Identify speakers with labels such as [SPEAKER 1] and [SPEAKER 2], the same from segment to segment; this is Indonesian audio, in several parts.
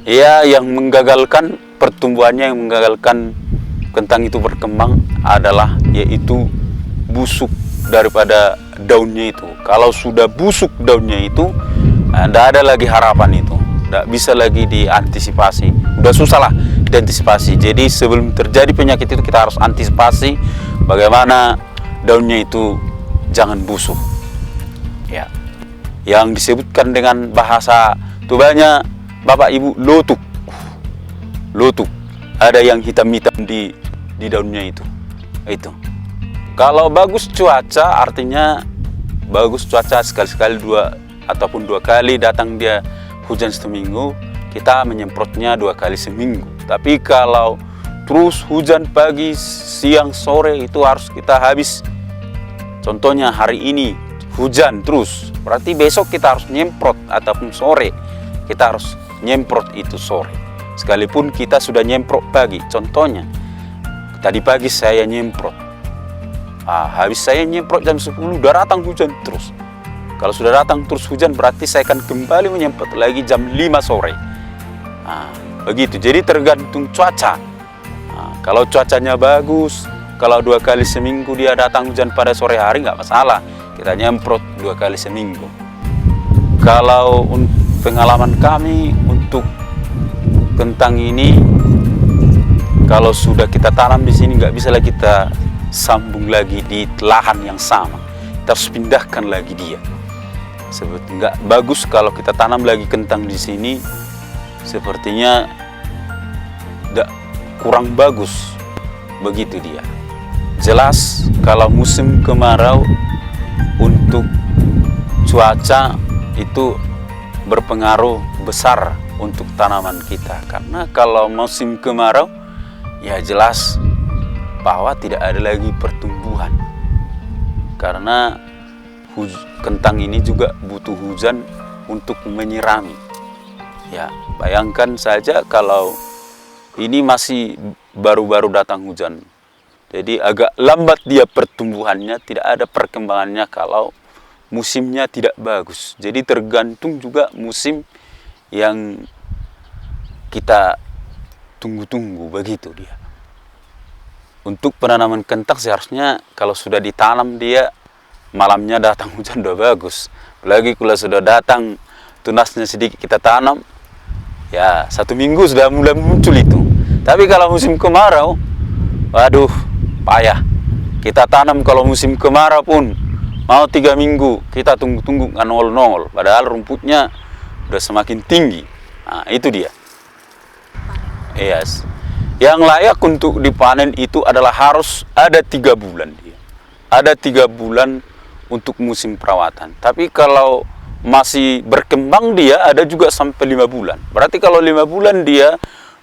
[SPEAKER 1] Ya, yang menggagalkan pertumbuhannya, yang menggagalkan kentang itu berkembang adalah yaitu busuk daripada daunnya itu. Kalau sudah busuk daunnya itu, tidak ada lagi harapan itu, tidak bisa lagi diantisipasi. Udah susah lah diantisipasi. Jadi sebelum terjadi penyakit itu kita harus antisipasi bagaimana daunnya itu jangan busuk. Ya, yang disebutkan dengan bahasa tubanya Bapak Ibu lotuk. Lotuk. Ada yang hitam-hitam di daunnya itu. Itu. Kalau bagus cuaca artinya bagus cuaca sekali-sekali ataupun dua kali datang dia hujan seminggu, kita menyemprotnya 2 kali seminggu. Tapi kalau terus hujan pagi, siang, sore itu harus kita habis. Contohnya hari ini hujan terus, berarti besok kita harus nyemprot ataupun sore kita harus nyemprot itu sore. Sekalipun kita sudah nyemprot pagi, contohnya tadi pagi saya nyemprot, habis saya nyemprot jam 10 udah datang hujan terus. Kalau sudah datang terus hujan berarti saya akan kembali menyemprot lagi jam 5 sore. Begitu, jadi tergantung cuaca. Kalau cuacanya bagus, kalau 2 kali seminggu dia datang hujan pada sore hari nggak masalah, kita nyemprot 2 kali seminggu. Kalau pengalaman kami untuk kentang ini, kalau sudah kita tanam di sini nggak bisa lagi kita sambung lagi di lahan yang sama, kita harus pindahkan lagi dia. Seperti nggak bagus kalau kita tanam lagi kentang di sini, sepertinya kurang bagus, begitu dia. Jelas kalau musim kemarau untuk cuaca itu berpengaruh besar untuk tanaman kita, karena kalau musim kemarau ya jelas bahwa tidak ada lagi pertumbuhan, karena kentang ini juga butuh hujan untuk menyirami. Ya, bayangkan saja kalau ini masih baru-baru datang hujan, jadi agak lambat dia pertumbuhannya, tidak ada perkembangannya kalau musimnya tidak bagus. Jadi tergantung juga musim yang kita tunggu-tunggu, begitu dia. Untuk penanaman kentang seharusnya kalau sudah ditanam dia malamnya datang hujan udah bagus. Apalagi kalau sudah datang tunasnya sedikit kita tanam, ya 1 minggu sudah mulai muncul itu. Tapi kalau musim kemarau, waduh payah. Kita tanam kalau musim kemarau pun mau 3 minggu kita tunggu-tunggu nggak nongol-nongol, padahal rumputnya udah semakin tinggi. Itu dia. Yes. Yang layak untuk dipanen itu adalah harus ada 3 bulan dia. Ada 3 bulan untuk musim perawatan. Tapi kalau masih berkembang dia ada juga sampai 5 bulan. Berarti kalau 5 bulan dia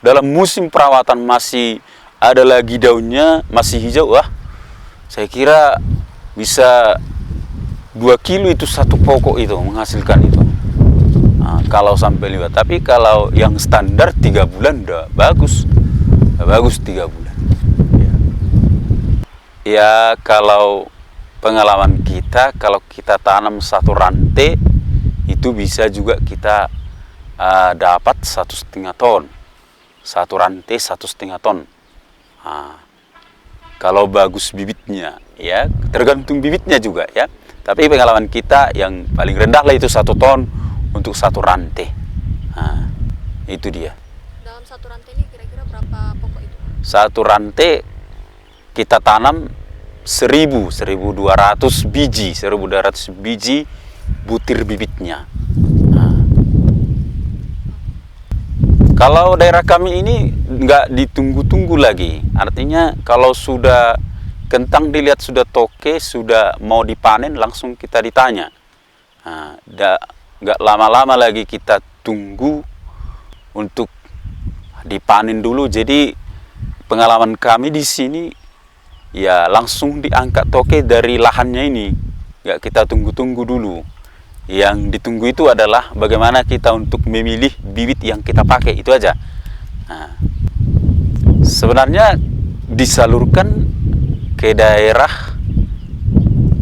[SPEAKER 1] dalam musim perawatan masih ada lagi daunnya, masih hijau, saya kira bisa 2 kilo itu satu pokok itu menghasilkan itu. Kalau sampai 5, tapi kalau yang standar 3 bulan udah bagus. Udah bagus 3 bulan. Ya, kalau pengalaman kita, kalau kita tanam 1 rantai itu bisa juga kita dapat 1,5 ton. 1 rantai 1,5 ton. Kalau bagus bibitnya, ya tergantung bibitnya juga ya. Tapi pengalaman kita yang paling rendah lah itu 1 ton untuk 1 rantai. Itu dia.
[SPEAKER 2] Dalam 1 rantai ini kira-kira berapa pokok itu?
[SPEAKER 1] 1 rantai kita tanam 1.200 biji, 1.200 biji butir bibitnya. Kalau daerah kami ini nggak ditunggu-tunggu lagi. Artinya kalau sudah kentang dilihat sudah toke, sudah mau dipanen, langsung kita ditanya. Nggak lama-lama lagi kita tunggu untuk dipanen dulu. Jadi pengalaman kami di sini ya langsung diangkat toke dari lahannya ini. Nggak kita tunggu-tunggu dulu. Yang ditunggu itu adalah bagaimana kita untuk memilih bibit yang kita pakai, itu aja. Sebenarnya disalurkan ke daerah,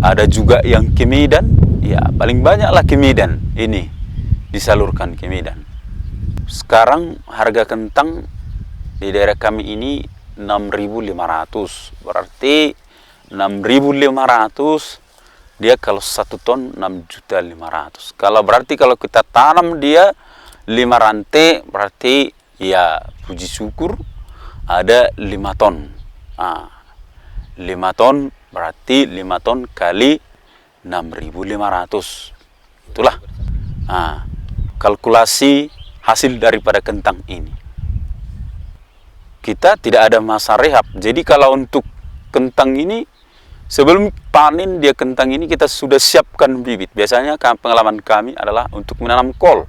[SPEAKER 1] ada juga yang ke Medan, ya paling banyaklah ke Medan ini, disalurkan ke Medan. Sekarang harga kentang di daerah kami ini 6.500. Berarti 6.500 dia kalau 1 ton 6.500.000. Kalau kita tanam dia 5 rantai, berarti ya puji syukur ada 5 ton. 5 ton berarti 5 ton kali 6.500. Itulah kalkulasi hasil daripada kentang ini. Kita tidak ada masa rehab. Jadi kalau untuk kentang ini, sebelum panen dia kentang ini kita sudah siapkan bibit. Biasanya pengalaman kami adalah untuk menanam kol.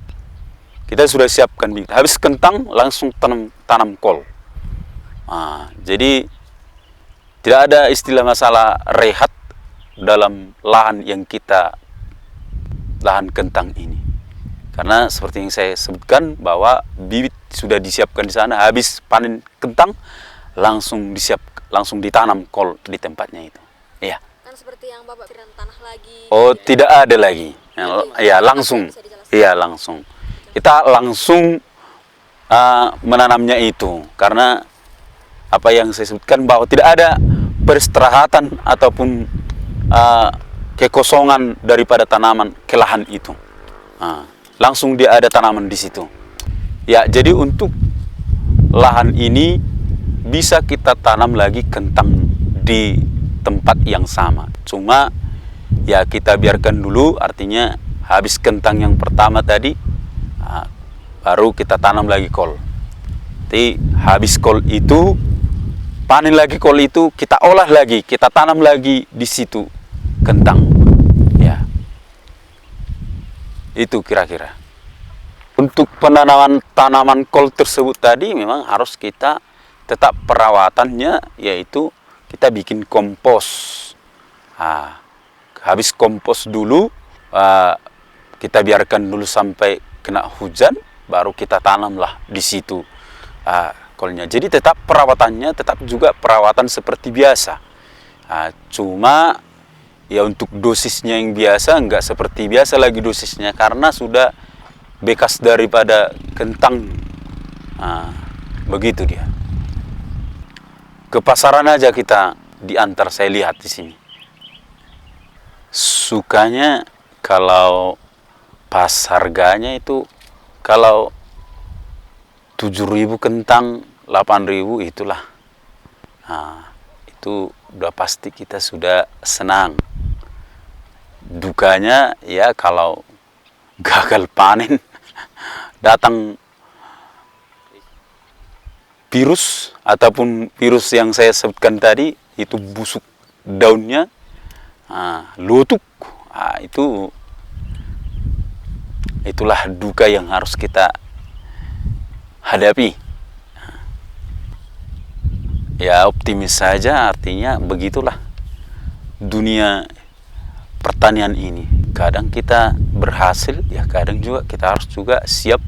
[SPEAKER 1] Kita sudah siapkan bibit. Habis kentang langsung tanam kol. Jadi tidak ada istilah masalah rehat dalam lahan lahan kentang ini. Karena seperti yang saya sebutkan bahwa bibit sudah disiapkan di sana, habis panen kentang langsung ditanam kol di tempatnya itu. Iya.
[SPEAKER 2] Kan seperti yang Bapak bilang tanah lagi.
[SPEAKER 1] Oh, tidak ada lagi. Ya, langsung. Iya, langsung. Kita langsung menanamnya itu karena apa yang saya sebutkan bahwa tidak ada peristirahatan ataupun kekosongan daripada tanaman ke lahan itu. Langsung dia ada tanaman di situ. Ya, jadi untuk lahan ini bisa kita tanam lagi kentang di tempat yang sama. Cuma ya kita biarkan dulu, artinya habis kentang yang pertama tadi, baru kita tanam lagi kol. Jadi habis kol itu, panen lagi kol itu, kita olah lagi, kita tanam lagi di situ kentang. Ya, itu kira-kira. Untuk penanaman tanaman kol tersebut tadi memang harus kita tetap perawatannya, yaitu kita bikin kompos. Habis kompos dulu, kita biarkan dulu sampai kena hujan, baru kita tanamlah di situ kolnya. Jadi tetap perawatannya tetap juga perawatan seperti biasa. Cuma ya untuk dosisnya yang biasa, enggak seperti biasa lagi dosisnya karena sudah bekas daripada kentang. Begitu dia. Ke pasaran aja kita diantar, saya lihat di sini. Sukanya kalau pas harganya itu, kalau 7.000 kentang, 8.000 itulah. Itu udah pasti kita sudah senang. Dukanya ya kalau gagal panen, datang virus ataupun virus yang saya sebutkan tadi, itu busuk daunnya, lutuk, itulah duka yang harus kita hadapi. Ya optimis saja, artinya begitulah dunia pertanian ini. Kadang kita berhasil, ya kadang juga kita harus juga siap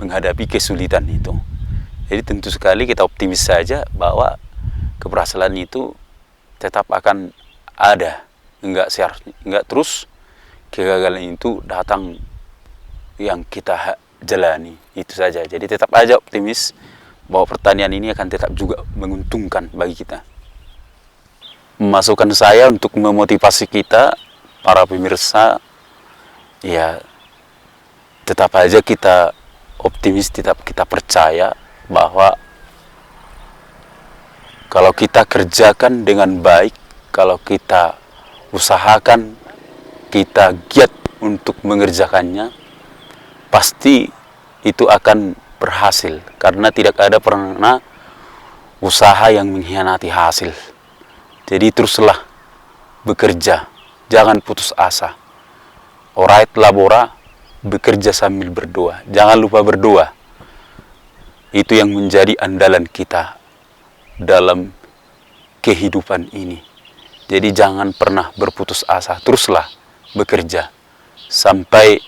[SPEAKER 1] menghadapi kesulitan itu. Jadi tentu sekali kita optimis saja bahwa keberhasilan itu tetap akan ada. Enggak terus kegagalan itu datang yang kita jalani. Itu saja. Jadi tetap aja optimis bahwa pertanian ini akan tetap juga menguntungkan bagi kita. Masukan saya untuk memotivasi kita, para pemirsa, ya tetap aja kita optimis, tetap kita percaya bahwa kalau kita kerjakan dengan baik, kalau kita usahakan, kita giat untuk mengerjakannya, pasti itu akan berhasil. Karena tidak ada pernah usaha yang mengkhianati hasil. Jadi teruslah bekerja, jangan putus asa. Orait labora, bekerja sambil berdoa. Jangan lupa berdoa. Itu yang menjadi andalan kita dalam kehidupan ini. Jadi jangan pernah berputus asa, teruslah bekerja sampai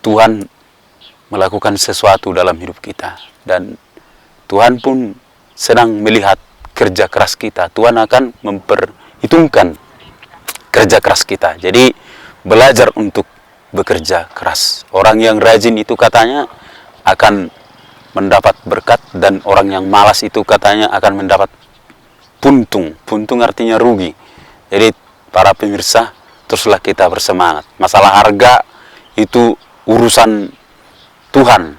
[SPEAKER 1] Tuhan melakukan sesuatu dalam hidup kita. Dan Tuhan pun sedang melihat kerja keras kita. Tuhan akan memperhitungkan kerja keras kita. Jadi belajar untuk bekerja keras. Orang yang rajin itu katanya akan mendapat berkat, dan orang yang malas itu katanya akan mendapat puntung. Puntung artinya rugi. Jadi para pemirsa, teruslah kita bersemangat. Masalah harga itu urusan Tuhan,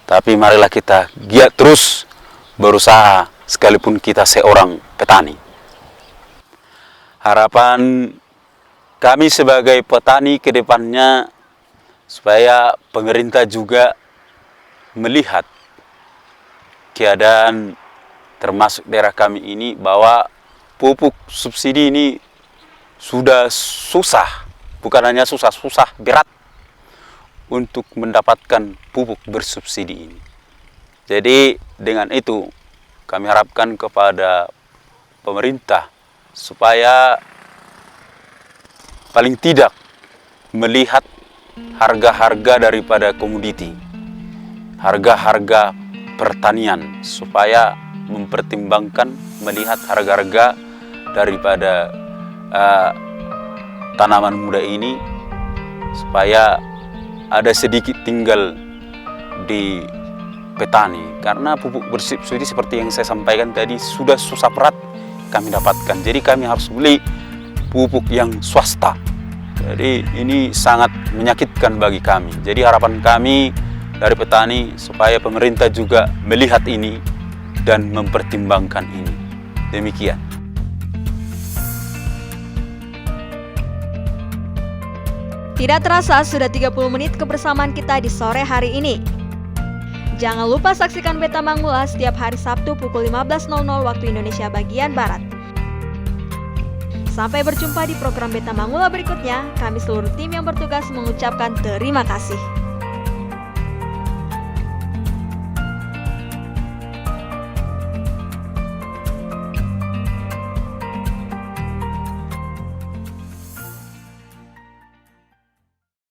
[SPEAKER 1] tapi marilah kita giat terus berusaha sekalipun kita seorang petani. Harapan kami sebagai petani ke depannya supaya pemerintah juga melihat keadaan termasuk daerah kami ini, bahwa pupuk subsidi ini sudah susah, bukan hanya susah berat untuk mendapatkan pupuk bersubsidi ini. Jadi dengan itu kami harapkan kepada pemerintah supaya paling tidak melihat harga-harga daripada komoditi, harga-harga pertanian, supaya mempertimbangkan melihat harga-harga daripada tanaman muda ini, supaya ada sedikit tinggal di petani. Karena pupuk bersubsidi seperti yang saya sampaikan tadi sudah susah berat kami dapatkan. Jadi kami harus beli pupuk yang swasta. Jadi ini sangat menyakitkan bagi kami. Jadi harapan kami dari petani supaya pemerintah juga melihat ini dan mempertimbangkan ini. Demikian.
[SPEAKER 2] Tidak terasa sudah 30 menit kebersamaan kita di sore hari ini. Jangan lupa saksikan Beta Manggula setiap hari Sabtu pukul 15.00 waktu Indonesia bagian Barat. Sampai berjumpa di program Beta Manggula berikutnya. Kami seluruh tim yang bertugas mengucapkan terima kasih.